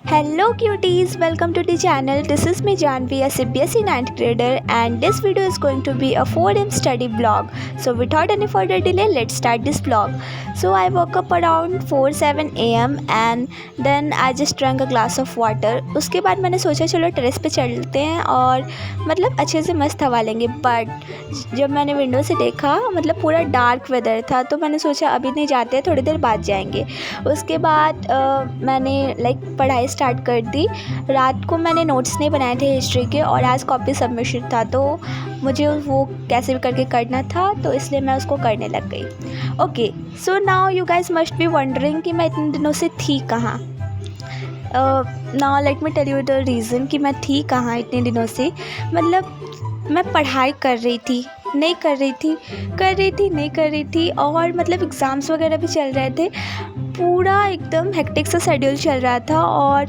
Hello cuties, welcome to the channel. This is me Janvi, a CBSE 9th grader, and this video is going to be a 4M study vlog. So without any further delay, let's start this vlog. So I woke up around 4-7 am and then I just drank a glass of water. उसके बाद मैंने सोचा चलो terrace पे चलते हैं और मतलब अच्छे से मस्त हवा लेंगे, बट जब मैंने विंडो से देखा मतलब पूरा डार्क वेदर था, तो मैंने सोचा अभी नहीं जाते, थोड़ी देर बाद जाएंगे। उसके बाद मैंने पढ़ाई स्टार्ट कर दी। रात को मैंने नोट्स नहीं बनाए थे हिस्ट्री के और आज कॉपी सबमिशन था, तो मुझे वो कैसे भी करके करना था, तो इसलिए मैं उसको करने लग गई। Okay, so now you guys must be wondering कि मैं इतने दिनों से थी कहाँ। Now let me tell you the reason कि मैं थी कहाँ इतने दिनों से। मतलब मैं पढ़ाई कर रही थी, नहीं कर रही थी, कर रही थी, नहीं कर रही थी, और मतलब एग्ज़ाम्स वगैरह भी चल रहे थे। पूरा एकदम हेक्टिक सा शेड्यूल चल रहा था और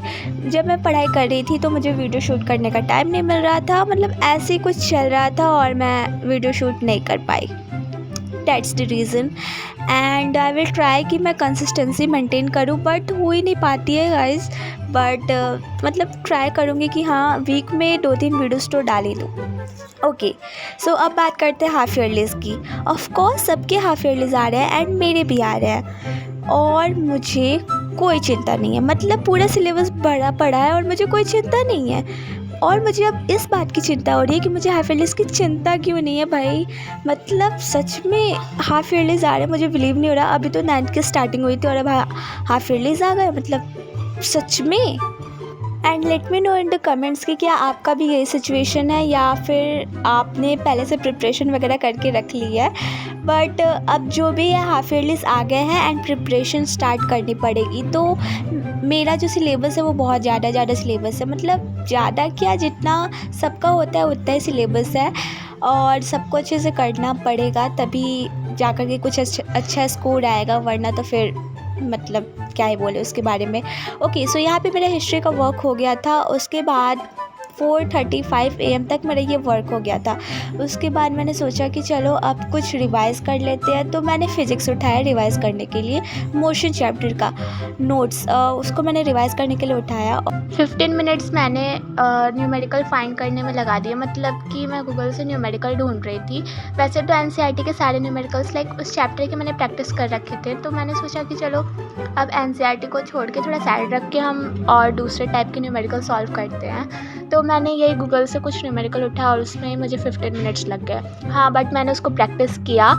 जब मैं पढ़ाई कर रही थी तो मुझे वीडियो शूट करने का टाइम नहीं मिल रहा था। मतलब ऐसे ही कुछ चल रहा था और मैं वीडियो शूट नहीं कर पाई। That's the reason and I will try कि मैं कंसिस्टेंसी मेंटेन करूं, बट हो ही नहीं पाती है गाइस। बट मतलब ट्राई करूँगी कि हाँ वीक में 2-3 वीडियोस तो डाल ही दूँ। ओके, सो अब बात करते हैं हाफ़ ईयरलीज़ की। ऑफ कोर्स सबके हाफ़ ईयरलीज़ आ रहे हैं एंड मेरे भी आ रहे हैं और मुझे कोई चिंता नहीं है। मतलब पूरा सिलेबस भरा पड़ा है और मुझे कोई चिंता नहीं है। और मुझे अब इस बात की चिंता हो रही है कि मुझे हाफ़ ईयरलीज़ की चिंता क्यों नहीं है भाई। मतलब सच में हाफ़ ईयरलीज़ आ रहे हैं, मुझे बिलीव नहीं हो रहा। अभी तो 9th की स्टार्टिंग हुई थी और अब हाफ़ ईयरलीज़ आ गए, मतलब सच में। And let me know in the comments कि क्या आपका भी यही सिचुएशन है या फिर आपने पहले से प्रिपरेशन वगैरह करके रख ली है। बट अब जो भी है हाफ़ ईयरलीज़ आ गए हैं एंड प्रिपरेशन स्टार्ट करनी पड़ेगी। तो मेरा जो सिलेबस है वो बहुत ज़्यादा सिलेबस है। मतलब ज़्यादा क्या, जितना सबका होता है उतना ही सिलेबस है और सबको अच्छे से करना पड़ेगा, तभी जा कर के कुछ अच्छा स्कोर आएगा, वरना तो फिर मतलब क्या ही बोले उसके बारे में। ओके, सो यहाँ पे मेरा हिस्ट्री का वर्क हो गया था। उसके बाद 4:35 AM तक मेरा ये वर्क हो गया था। उसके बाद मैंने सोचा कि चलो अब कुछ रिवाइज़ कर लेते हैं, तो मैंने फ़िज़िक्स उठाया रिवाइज़ करने के लिए। मोशन चैप्टर का नोट्स उसको मैंने रिवाइज़ करने के लिए उठाया। 15 मिनट्स मैंने न्यूमेरिकल फाइंड करने में लगा दिया। मतलब कि मैं गूगल से न्यूमेरिकल ढूंढ रही थी। वैसे तो NCERT के सारे न्यूमेरिकल्स उस चैप्टर के मैंने प्रैक्टिस कर रखे थे, तो मैंने सोचा कि चलो अब NCERT को छोड़ के थोड़ा साइड रख के हम और दूसरे टाइप के न्यूमेरिकल सॉल्व करते हैं। तो मैंने यही गूगल से कुछ न्यूमेरिकल उठाया और उसमें मुझे 15 मिनट्स लग गए। हाँ, बट मैंने उसको प्रैक्टिस किया।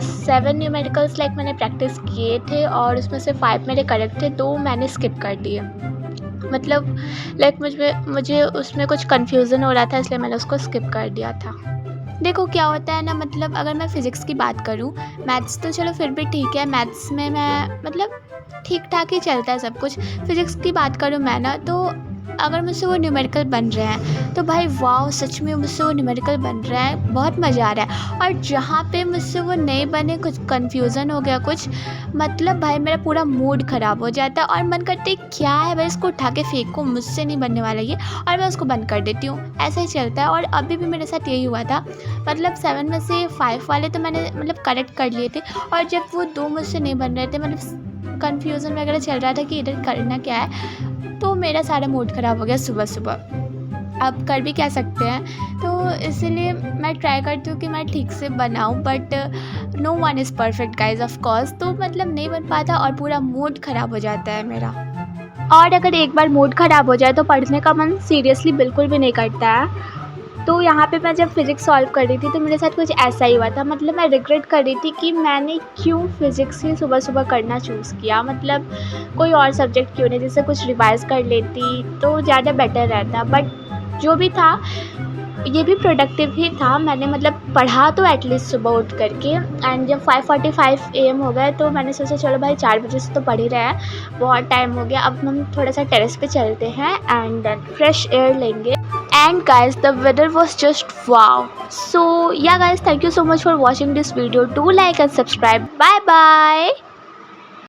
7 न्यूमेरिकल्स मैंने प्रैक्टिस किए थे और उसमें से 5 मेरे करेक्ट थे, 2 मैंने स्किप कर दिए। मतलब मुझे उसमें कुछ कन्फ्यूज़न हो रहा था, इसलिए मैंने उसको स्किप कर दिया था। देखो क्या होता है ना, मतलब अगर मैं फ़िज़िक्स की बात करूँ, मैथ्स तो चलो फिर भी ठीक है, मैथ्स में मैं मतलब ठीक ठाक ही चलता है सब कुछ। फ़िज़िक्स की बात करूँ मैं ना, तो अगर मुझसे वो न्यूमेरिकल बन रहे हैं तो भाई वाह, सच में मुझसे वो न्यूमेरिकल बन रहा है, बहुत मज़ा आ रहा है। और जहाँ पे मुझसे वो नहीं बने, कुछ कन्फ्यूज़न हो गया कुछ, मतलब भाई मेरा पूरा मूड ख़राब हो जाता है और मन करता है क्या है भाई, इसको उठा के फेंको, मुझसे नहीं बनने वाला ये, और मैं उसको बंद कर देती हूँ। ऐसा ही चलता है और अभी भी मेरे साथ यही हुआ था। मतलब 7 में से 5 वाले तो मैंने मतलब करेक्ट कर लिए थे, और जब वो 2 मुझसे नहीं बन रहे थे, मतलब कन्फ्यूज़न वगैरह चल रहा था कि इधर करना क्या है, तो मेरा सारा मूड ख़राब हो गया सुबह। अब कर भी क्या सकते हैं, तो इसीलिए मैं ट्राई करती हूँ कि मैं ठीक से बनाऊँ, but no one is perfect guys of course. तो मतलब नहीं बन पाता और पूरा मूड ख़राब हो जाता है मेरा। और अगर एक बार मूड ख़राब हो जाए तो पढ़ने का मन सीरियसली बिल्कुल भी नहीं करता है। तो यहाँ पे मैं जब फ़िज़िक्स सॉल्व कर रही थी तो मेरे साथ कुछ ऐसा ही हुआ था। मतलब मैं रिग्रेट कर रही थी कि मैंने क्यों फ़िज़िक्स ही सुबह करना चूज़ किया। मतलब कोई और सब्जेक्ट क्यों नहीं, जिससे कुछ रिवाइज़ कर लेती तो ज़्यादा बेटर रहता। बट जो भी था ये भी प्रोडक्टिव ही था। मैंने मतलब पढ़ा तो एटलीस्ट सुबह उठ करके, एंड जब 5:45 AM हो गए तो मैंने सोचा चलो भाई 4 बजे से तो पढ़ ही रहे हैं, बहुत टाइम हो गया, अब हम थोड़ा सा टेरेस पे चलते हैं एंड देन फ्रेश एयर लेंगे। And guys, the weather was just wow. So yeah guys, thank you so much for watching this video. Do like and subscribe. Bye bye.